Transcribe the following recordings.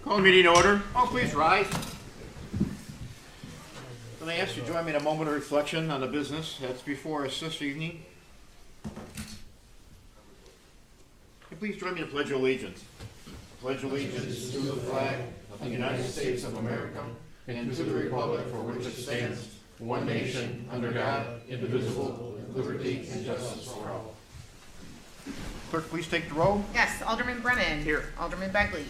Call the meeting to order. Oh, please rise. Can I ask you to join me in a moment of reflection on the business that's before us this evening? And please join me to pledge allegiance. Pledge allegiance to the flag of the United States of America and to the republic for which it stands, one nation, under God, indivisible, with liberty and justice for all. Clerk, please take the roll. Yes, Alderman Brennan. Here. Alderman Begley.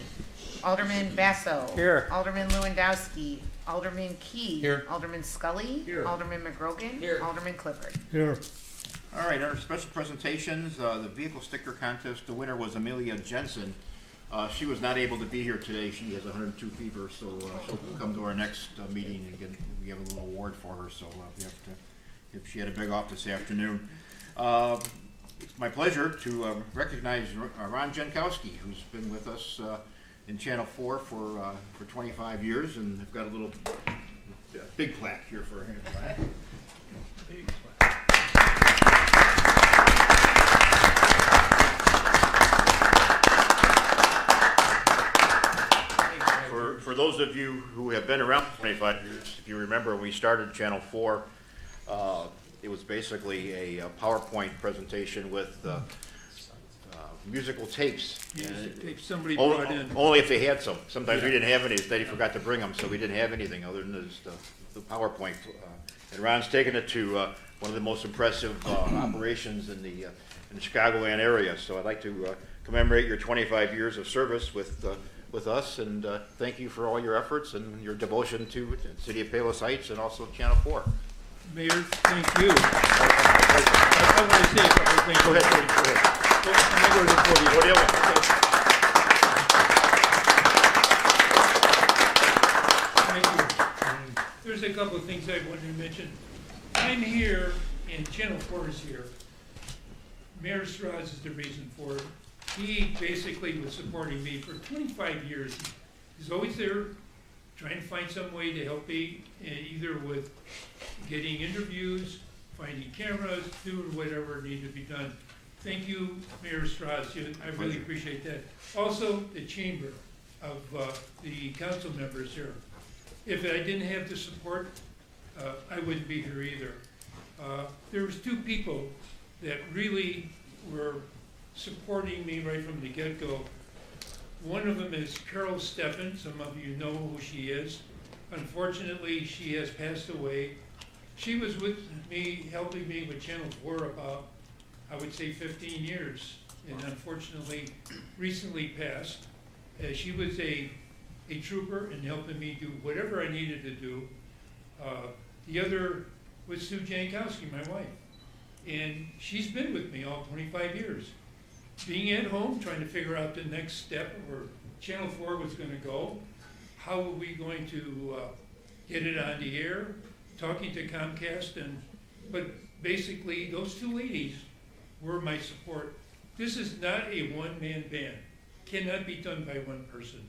Alderman Basso. Here. Alderman Lewandowski. Alderman Key. Here. Alderman Scully. Here. Alderman McGrogan. Here. Alderman Clifford. Here. All right, our special presentations, the vehicle sticker contest, the winner was Amelia Jensen. She was not able to be here today. She has 102 fever, so she'll come to our next meeting and we have a little award for her, so we have to, if she had a big off this afternoon. It's my pleasure to recognize Ron Jankowski, who's been with us in Channel 4 for 25 years, and I've got a little big plaque here for him. For those of you who have been around for 25 years, if you remember, we started Channel 4. It was basically a PowerPoint presentation with musical tapes. If somebody brought in. Only if they had some. Sometimes we didn't have any. They forgot to bring them, so we didn't have anything other than the PowerPoint. And Ron's taken it to one of the most impressive operations in the Chicagoland area. So I'd like to commemorate your 25 years of service with us, and thank you for all your efforts and your devotion to the City of Palos Heights and also Channel 4. Mayor, thank you. I want to say a couple of things. Go ahead. I'm going to go to the podium. Go to the other Thank you. There's a couple of things I wanted to mention. I'm here, and Channel 4 is here. Mayor Strauss is the reason for it. He basically was supporting me for 25 years. He's always there, trying to find some way to help me, either with getting interviews, finding cameras, doing whatever needed to be done. Thank you, Mayor Strauss. I really appreciate that. Also, the chamber of the council members here. If I didn't have the support, I wouldn't be here either. There was two people that really were supporting me right from the get-go. One of them is Carol Steffen. Some of you know who she is. Unfortunately, she has passed away. She was with me, helping me with Channel 4 about, I would say, 15 years, and unfortunately, recently passed. She was a trooper in helping me do whatever I needed to do. The other was Sue Jankowski, my wife, and she's been with me all 25 years. Being at home, trying to figure out the next step where Channel 4 was going to go, how were we going to get it on the air, talking to Comcast, but basically those two ladies were my support. This is not a one-man band, cannot be done by one person.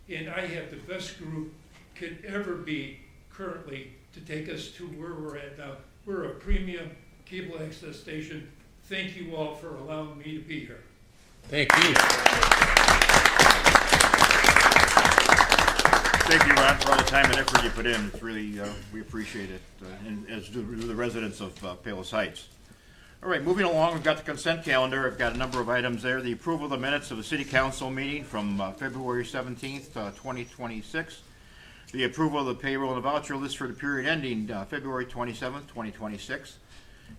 And I have the best group could ever be currently to take us to where we're at now. We're a premium cable access station. Thank you all for allowing me to be here. Thank you. Thank you, Ron, for all the time and effort you put in. It's really, we appreciate it, and as do the residents of Palos Heights. All right, moving along, we've got the consent calendar. I've got a number of items there. The approval of the minutes of the City Council meeting from February 17th, 2026. The approval of the payroll and voucher list for the period ending February 27th, 2026.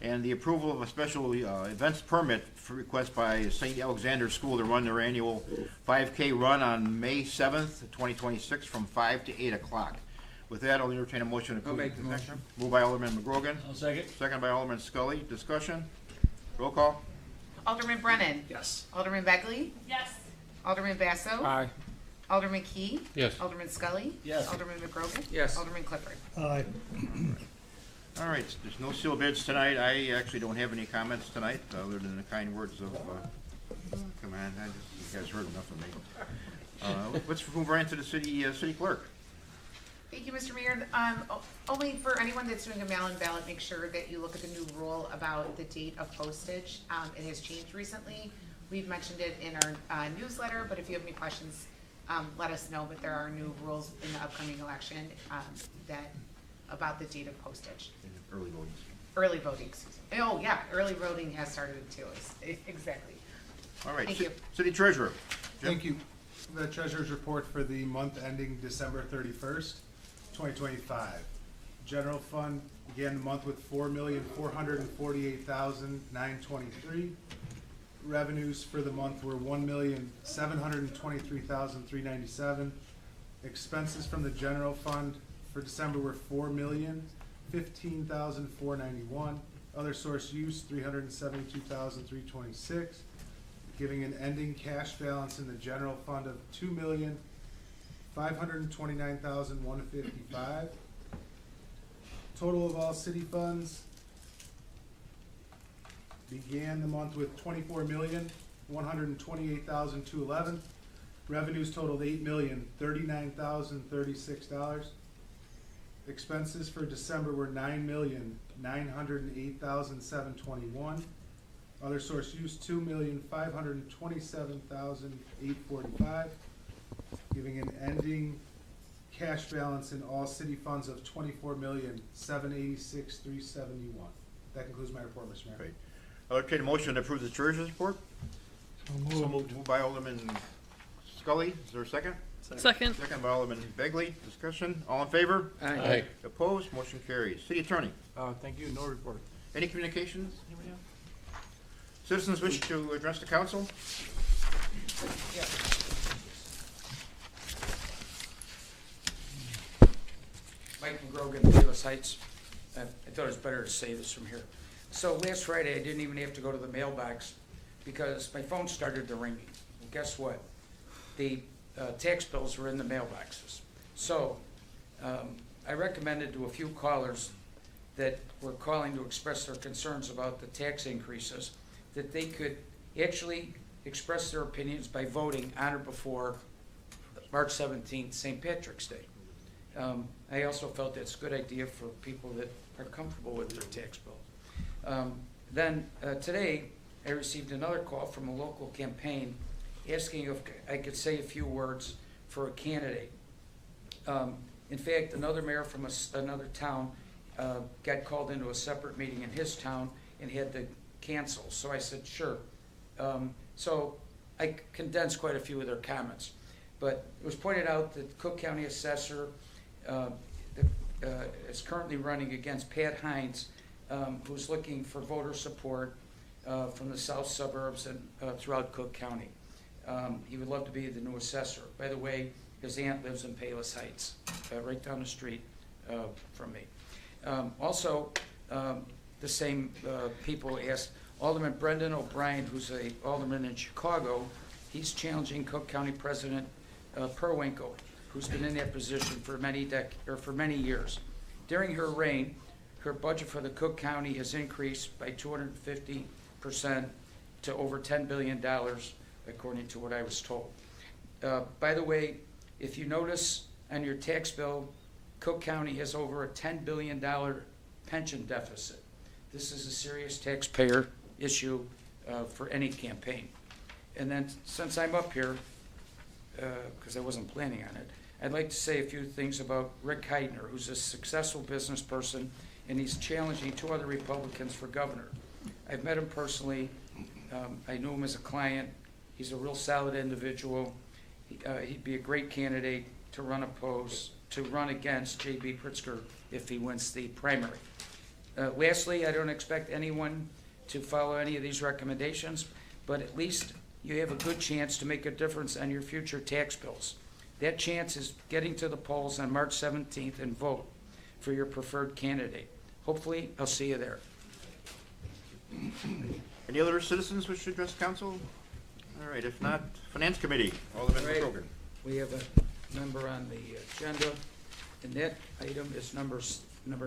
And the approval of a special events permit for request by St. Alexander School to run their annual 5K run on May 7th, 2026 from 5 to 8 o'clock. With that, I'll entertain a motion to approve. I'll make the motion. Moved by Alderman McGrogan. I'll second. Second by Alderman Scully. Discussion? Roll call. Alderman Brennan. Yes. Alderman Begley. Yes. Alderman Basso. Aye. Alderman Key. Yes. Alderman Scully. Yes. Alderman McGrogan. Yes. Alderman Clifford. Aye. All right, there's no sealed bids tonight. I actually don't have any comments tonight, other than the kind words of, come on, you guys heard enough of me. Let's move right into the city clerk. Thank you, Mr. Mayor. Only for anyone that's doing a mail-in ballot, make sure that you look at the new rule about the date of postage. It has changed recently. We've mentioned it in our newsletter, but if you have any questions, let us know. But there are new rules in the upcoming election about the date of postage. Early voting. Early voting, excuse me. Oh, yeah, early voting has started too, exactly. All right. Thank you. City Treasurer. Jim? Thank you. The treasurer's report for the month ending December 31st, 2025. General fund began the month with $4,448,923. Revenues for the month were $1,723,397. Expenses from the general fund for December were $4,015,491. Other source use, $372,326, giving an ending cash balance in the general fund of $2,529,155. Total of all city funds began the month with $24,128,211. Revenues totaled $8,039,036. Expenses for December were $9,908,721. Other source use, $2,527,845, giving an ending cash balance in all city funds of $24,786,371. That concludes my report, Mr. Mayor. Great. I'll entertain a motion to approve the treasurer's report. So moved by Alderman Scully. Is there a second? Second. Second by Alderman Begley. Discussion. All in favor? Aye. Opposed? Motion carries. City Attorney. Thank you, no report. Any communications? Anybody have? Citizens wish to address the council? Mike McGrogan, Palos Heights. I thought it was better to say this from here. So last Friday, I didn't even have to go to the mailbox because my phone started to ring. Well, guess what? The tax bills were in the mailboxes. So I recommended to a few callers that were calling to express their concerns about the tax increases that they could actually express their opinions by voting on or before March 17th, St. Patrick's Day. I also felt that's a good idea for people that are comfortable with their tax bill. Then today, I received another call from a local campaign asking if I could say a few words for a candidate. In fact, another mayor from another town got called into a separate meeting in his town and had to cancel. So I said, sure. So I condensed quite a few of their comments. But it was pointed out that Cook County Assessor is currently running against Pat Hines, who's looking for voter support from the south suburbs and throughout Cook County. He would love to be the new assessor. By the way, his aunt lives in Palos Heights, right down the street from me. Also, the same people asked Alderman Brendan O'Brien, who's a alderman in Chicago. He's challenging Cook County President Perwinkle, who's been in that position for many years. During her reign, her budget for the Cook County has increased by 250% to over $10 billion, according to what I was told. By the way, if you notice on your tax bill, Cook County has over a $10 billion pension deficit. This is a serious taxpayer issue for any campaign. And then, since I'm up here, because I wasn't planning on it, I'd like to say a few things about Rick Heidner, who's a successful business person, and he's challenging two other Republicans for governor. I've met him personally. I knew him as a client. He's a real solid individual. He'd be a great candidate to run against J.B. Pritzker if he wins the primary. Lastly, I don't expect anyone to follow any of these recommendations, but at least you have a good chance to make a difference on your future tax bills. That chance is getting to the polls on March 17th and vote for your preferred candidate. Hopefully, I'll see you there. Any other citizens wish to address the council? All right, if not, Finance Committee, Alderman Right. McGrogan. We have a member on the agenda, and that item is number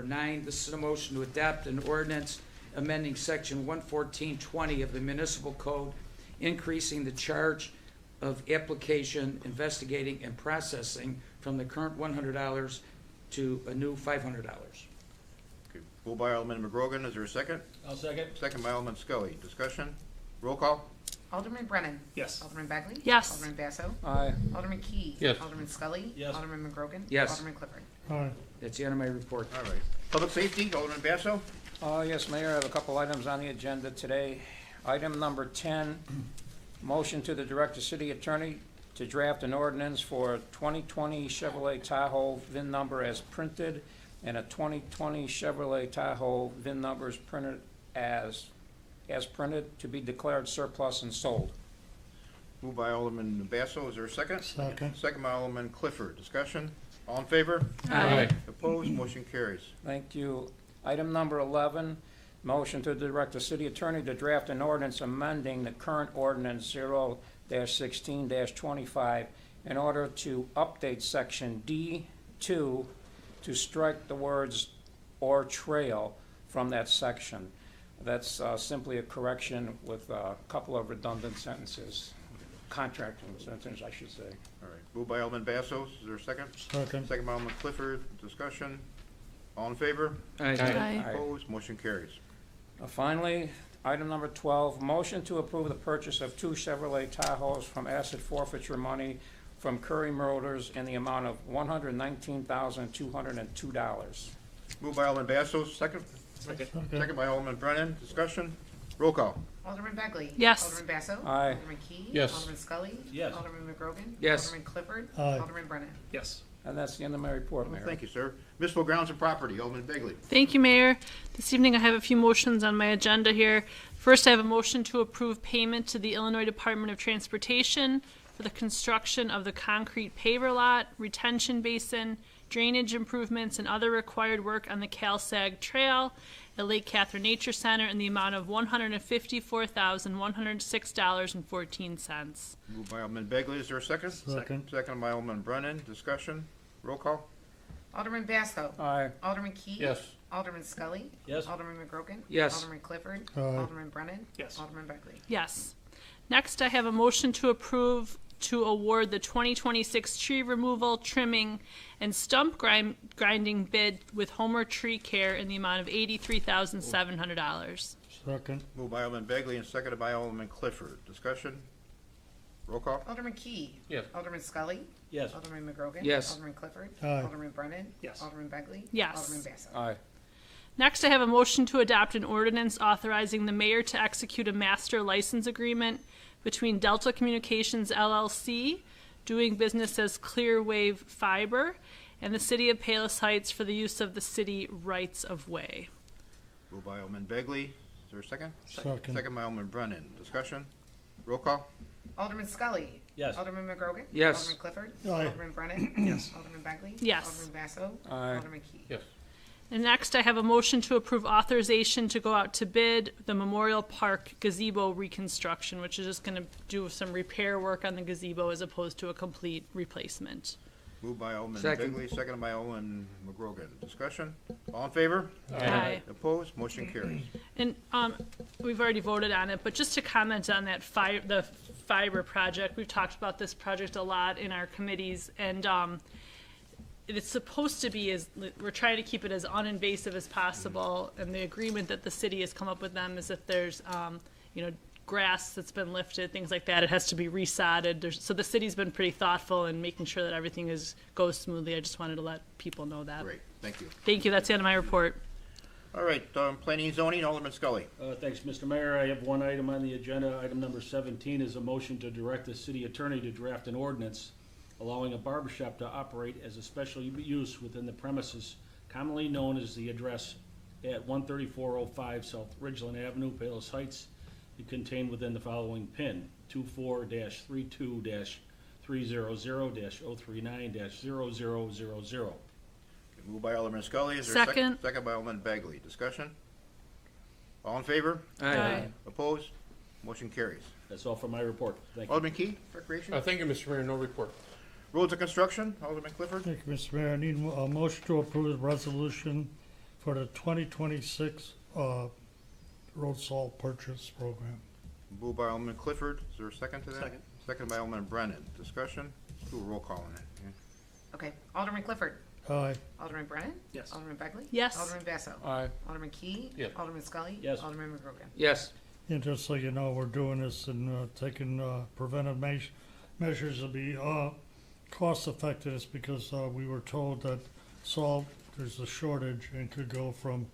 9. This is a motion to adopt an ordinance amending section 11420 of the municipal code, increasing the charge of application, investigating, and processing from the current $100 to a new $500. Okay, moved by Alderman McGrogan. Is there a second? I'll second. Second by Alderman Scully. Discussion? Roll call? Alderman Brennan. Yes. Alderman Begley. Yes. Alderman Basso. Aye. Alderman Key. Yes. Alderman Scully. Yes. Alderman McGrogan. Yes. Alderman Clifford. Aye. That's the end of my report. All right. Public safety, Alderman Basso? Yes, Mayor, I have a couple items on the agenda today. Item number 10, motion to the Director City Attorney to draft an ordinance for 2020 Chevrolet Tahoe VIN number as printed and a 2020 Chevrolet Tahoe VIN numbers printed as printed to be declared surplus and sold. Moved by Alderman Basso, is there a second? Second. Second by Alderman Clifford, discussion? All in favor? Aye. Opposed, motion carries. Thank you. Item number 11, motion to direct the city attorney to draft an ordinance amending the current ordinance 0-16-25 in order to update section D2 to strike the words "or trail" from that section. That's simply a correction with a couple of redundant sentences, contracting sentences, I should say. All right. Moved by Alderman Basso, is there a second? Second. Second by Alderman Clifford, discussion? All in favor? Aye. Opposed, motion carries. Finally, item number 12, motion to approve the purchase of 2 Chevrolet Tahoes from asset forfeiture money from Curry Motors in the amount of $119,202. Moved by Alderman Basso, second? Second by Alderman Brennan, discussion? Roll call. Alderman Begley. Yes. Alderman Basso. Aye. Alderman Key. Yes. Alderman Scully. Yes. Alderman McGrogan. Yes. Alderman Clifford. Aye. Alderman Brennan. Yes. And that's the end of my report, Mayor. Thank you, sir. Municipal grounds and property, Alderman Begley. Thank you, Mayor. This evening I have a few motions on my agenda here. First, I have a motion to approve payment to the Illinois Department of Transportation for the construction of the concrete paver lot, retention basin, drainage improvements, and other required work on the CalSag Trail at Lake Catherine Nature Center in the amount of $154,106.14. Moved by Alderman Begley, is there a second? Second. Second by Alderman Brennan, discussion? Roll call. Alderman Basso. Aye. Alderman Key. Yes. Alderman Scully. Yes. Alderman McGrogan. Yes. Alderman Clifford. Aye. Alderman Brennan. Yes. Alderman Begley. Yes. Next, I have a motion to approve to award the 2026 tree removal, trimming, and stump grinding bid with Homer Tree Care in the amount of $83,700. Second. Moved by Alderman Begley and seconded by Alderman Clifford, discussion? Roll call. Alderman Key. Yes. Alderman Scully. Yes. Alderman McGrogan. Yes. Alderman Clifford. Aye. Alderman Brennan. Yes. Alderman Begley. Yes. Alderman Basso. Aye. Next, I have a motion to adopt an ordinance authorizing the mayor to execute a master license agreement between Delta Communications LLC, doing business as Clearwave Fiber, and the city of Palos Heights for the use of the city rights of way. Moved by Alderman Begley, is there a second? Second. Second by Alderman Brennan, discussion? Roll call. Alderman Scully. Yes. Alderman McGrogan. Yes. Alderman Clifford. Aye. Alderman Brennan. Yes. Alderman Begley. Yes. Alderman Basso. Aye. Alderman Key. Yes. And next, I have a motion to approve authorization to go out to bid the Memorial Park gazebo reconstruction, which is just going to do some repair work on the gazebo as opposed to a complete replacement. Moved by Alderman Second. Begley, seconded by Alderman McGrogan, discussion? All in favor? Aye. Opposed, motion carries. And we've already voted on it, but just to comment on that the fiber project, we've talked about this project a lot in our committees, and it's supposed to be we're trying to keep it as uninvasive as possible, and the agreement that the city has come up with them is if there's grass that's been lifted, things like that, it has to be resodded. So the city's been pretty thoughtful in making sure that everything goes smoothly. I just wanted to let people know that. Great, thank you. Thank you. That's the end of my report. All right, planning and zoning, Alderman Scully. Thanks, Mr. Mayor. I have one item on the agenda. Item number 17 is a motion to direct the city attorney to draft an ordinance allowing a barbershop to operate as a special use within the premises commonly known as the address at 13405 South Ridgeland Avenue, Palos Heights, and contained within the following PIN: 24-32-300-039-0000. Moved by Alderman Scully, is there a Second. Second by Alderman Begley, discussion? All in favor? Aye. Opposed, motion carries. That's all for my report. Thank you. Alderman Key, recreation? Thank you, Mr. Mayor. No report. Roads and construction, Alderman Clifford. Thank you, Mr. Mayor. I need a motion to approve the resolution for the 2026 road salt purchase program. Moved by Alderman Clifford, is there a second to that? Second. Second by Alderman Brennan, discussion? Let's do a roll call on that. Okay. Alderman Clifford. Aye. Alderman Brennan. Yes. Alderman Begley. Yes. Alderman Basso. Aye. Alderman Key. Yes. Alderman Scully. Yes. Alderman McGrogan. Yes. And just so you know, we're doing this and taking preventive measures to be cost effective. It's because we were told that salt, there's a shortage and could go from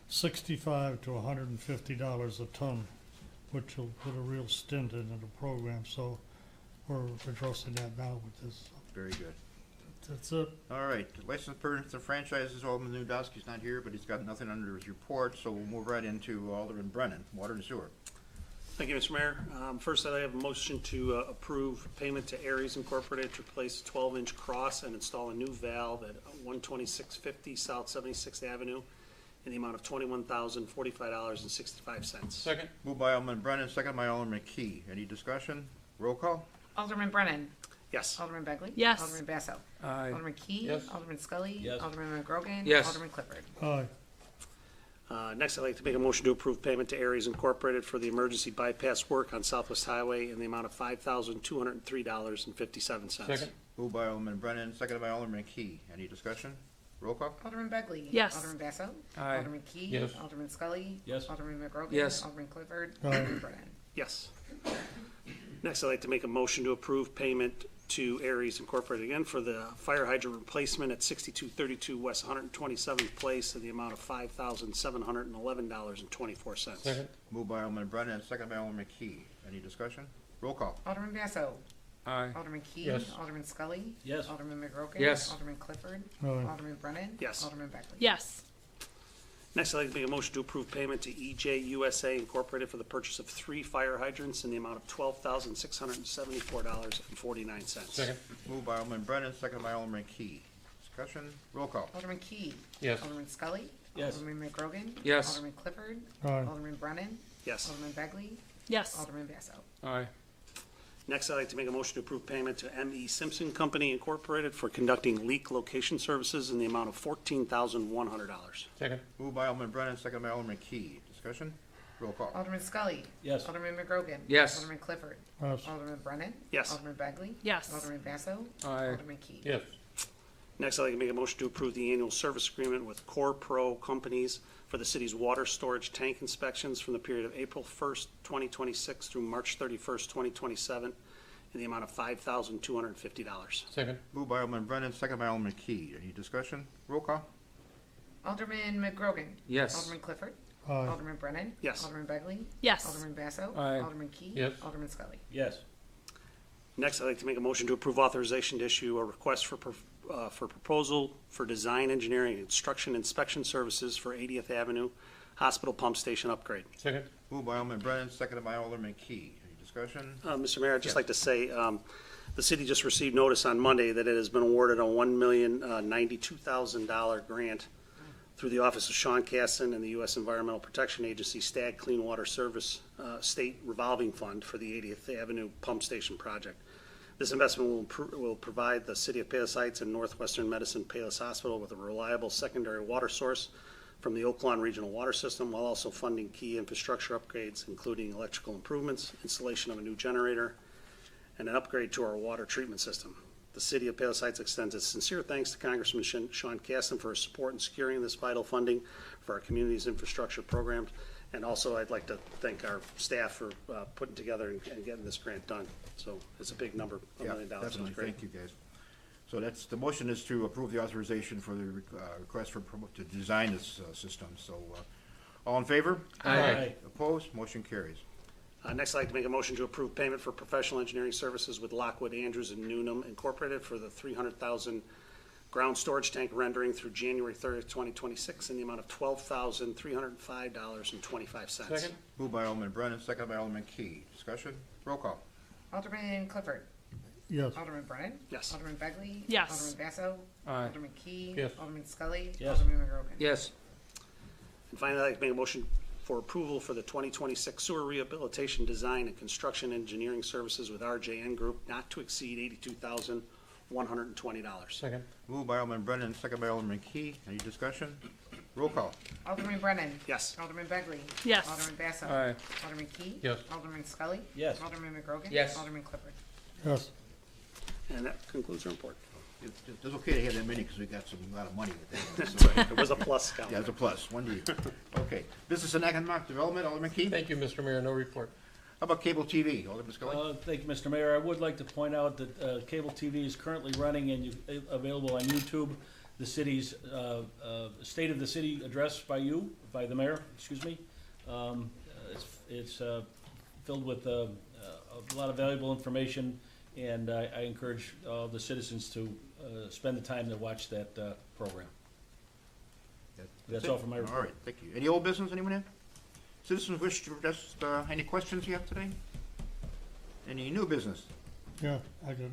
$65 to $150 a ton, which will put a real stint into the program. So we're addressing that now with this. Very good. That's it. All right, license permits and franchises, Alderman Newdowski's not here, but he's got nothing under his report, so we'll move right into Alderman Brennan, Water and Sewer. Thank you, Mr. Mayor. First, I have a motion to approve payment to Aries Incorporated to replace a 12-inch cross and install a new valve at 12650 South 76th Avenue in the amount of $21,045.65. Second. Moved by Alderman Brennan, second by Alderman McKee. Any discussion? Roll call? Alderman Brennan. Yes. Alderman Begley. Yes. Alderman Basso. Aye. Alderman Key. Yes. Alderman Scully. Yes. Alderman McGrogan. Yes. Alderman Clifford. Aye. Next, I'd like to make a motion to approve payment to Aries Incorporated for the emergency bypass work on Southwest Highway in the amount of $5,203.57. Second. Moved by Alderman Brennan, second by Alderman McKee. Any discussion? Roll call? Alderman Begley. Yes. Alderman Basso. Aye. Alderman Key. Yes. Alderman Scully. Yes. Alderman McGrogan. Yes. Alderman Clifford. Aye. Alderman Brennan. Yes. Next, I'd like to make a motion to approve payment to Aries Incorporated again for the fire hydrant replacement at 6232 West 127th Place in the amount of $5,711.24. Second. Moved by Alderman Brennan, second by Alderman McKee. Any discussion? Roll call? Alderman Basso. Aye. Alderman Key. Yes. Alderman Scully. Yes. Alderman McGrogan. Yes. Alderman Clifford. Aye. Alderman Brennan. Yes. Alderman Begley. Yes. Next, I'd like to make a motion to approve payment to EJ USA Incorporated for the purchase of 3 fire hydrants in the amount of $12,674.49. Second. Moved by Alderman Brennan, second by Alderman McKee. Discussion? Roll call? Alderman Key. Yes. Alderman Scully. Yes. Alderman McGrogan. Yes. Alderman Clifford. Aye. Alderman Brennan. Yes. Alderman Begley. Yes. Alderman Basso. Aye. Next, I'd like to make a motion to approve payment to M.E. Simpson Company Incorporated for conducting leak location services in the amount of $14,100. Second. Moved by Alderman Brennan, second by Alderman McKee. Discussion? Roll call? Alderman Scully. Yes. Alderman McGrogan. Yes. Alderman Clifford. Yes. Alderman Brennan. Yes. Alderman Begley. Yes. Alderman Basso. Aye. Alderman Key. Yes. Next, I'd like to make a motion to approve the annual service agreement with Core Pro Companies for the city's water storage tank inspections from the period of April 1st, 2026 through March 31st, 2027 in the amount of $5,250. Second. Moved by Alderman Brennan, second by Alderman McKee. Any discussion? Roll call? Alderman McGrogan. Yes. Alderman Clifford. Aye. Alderman Brennan. Yes. Alderman Begley. Yes. Alderman Basso. Aye. Alderman Key. Yes. Alderman Scully. Yes. Next, I'd like to make a motion to approve authorization to issue a request for proposal for design, engineering, and construction inspection services for 80th Avenue Hospital Pump Station upgrade. Second. Moved by Alderman Brennan, seconded by Alderman McKee. Any discussion? Mr. Mayor, I'd just like to say, the city just received notice on Monday that it has been awarded a $1,092,000 grant through the Office of Sean Casson and the U.S. Environmental Protection Agency STAG Clean Water Service State Revolving Fund for the 80th Avenue Pump Station project. This investment will provide the city of Palos Heights and Northwestern Medicine Palos Hospital with a reliable secondary water source from the Oak Lawn Regional Water System, while also funding key infrastructure upgrades, including electrical improvements, installation of a new generator, and an upgrade to our water treatment system. The city of Palos Heights extends its sincere thanks to Congressman Sean Caston for his support in securing this vital funding for our community's infrastructure programs. And also, I'd like to thank our staff for putting together and getting this grant done. So it's a big number, $1 Yeah, million. So it's definitely. great. Thank you, guys. So the motion is to approve the authorization for the request to design this system. So, all in favor? Aye. Opposed? Motion carries. Next, I'd like to make a motion to approve payment for professional engineering services with Lockwood Andrews and Newnham Incorporated for the 300,000 ground storage tank rendering through January 30th, 2026 in the amount of $12,305.25. Second. Moved by Alderman Brennan, seconded by Alderman Key. Discussion? Roll call. Alderman Clifford. Yes. Alderman Brennan. Yes. Alderman Begley. Yes. Alderman Basso. Aye. Alderman Key. Yes. Alderman Scully. Yes. Alderman McGrogan. Yes. And finally, I'd like to make a motion for approval for the 2026 sewer rehabilitation design and construction engineering services with RJN Group not to exceed $82,120. Second. Moved by Alderman Brennan, seconded by Alderman Key. Any discussion? Roll call. Alderman Brennan. Yes. Alderman Begley. Yes. Alderman Basso. Aye. Alderman Key. Yes. Alderman Scully. Yes. Alderman McGrogan. Yes. Alderman Clifford. Yes. And that concludes the report. It's okay to have that many because we got a lot of money with that. So, It was a plus count. yeah, it's a plus, one to you. Okay, business and economic development, Alderman Key? Thank you, Mr. Mayor, no report. How about cable TV, Alderman Scully? Thank you, Mr. Mayor. I would like to point out that cable TV is currently running and available on YouTube. The city's State of the City address by the mayor, excuse me. It's filled with a lot of valuable information, and I encourage all the citizens to spend the time to watch that program. That's it? all for my report. All right, thank you. Any old business, anyone have? Citizens wish to address, any questions you have today? Any new business? Yeah, I got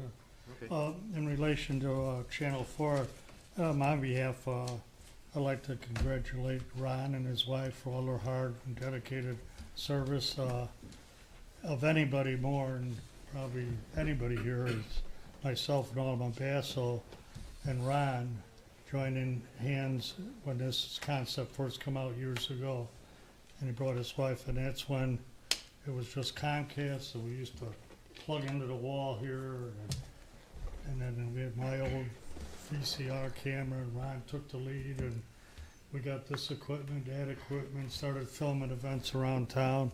Okay. in relation to Channel 4, on my behalf, I'd like to congratulate Ron and his wife for all their hard and dedicated service. Of anybody more, and probably anybody here, is myself and Alderman Basso and Ron joining hands when this concept first come out years ago. And he brought his wife, and that's when it was just Comcast, so we used to plug into the wall here, and then we had my old VCR camera, and Ron took the lead, and we got this equipment, that equipment, started filming events around town.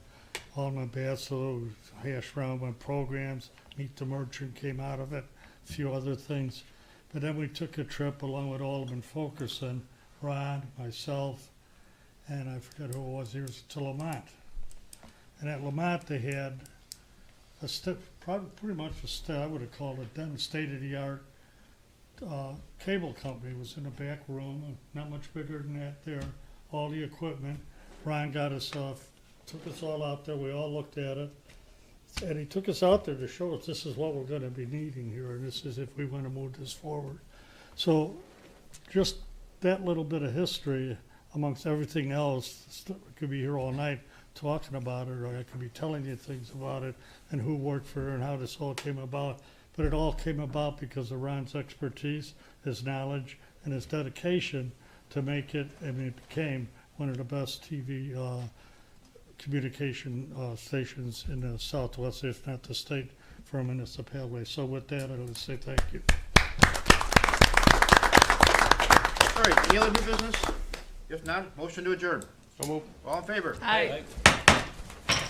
Alderman Basso hashed around with programs, Meet the Merchant came out of it, a few other things. But then we took a trip along with Alderman Fulkerson, Ron, myself, and I forget who it was, he was to Lamont. And at Lamont, they had pretty much I would have called it then, state-of-the-art cable company. It was in the back room, not much bigger than that there, all the equipment. Ron got us took us all out there, we all looked at it, and he took us out there to show us this is what we're gonna be needing here, and this is if we wanna move this forward. So, just that little bit of history amongst everything else, we could be here all night talking about it, or I could be telling you things about it, and who worked for it, and how this all came about. But it all came about because of Ron's expertise, his knowledge, and his dedication to make it, and it became one of the best TV communication stations in the Southwest, if not the state, for a municipality. So with that, I'll say thank you. All right, any other new business? If not, motion to adjourn. So move. All in favor? Aye. Aye.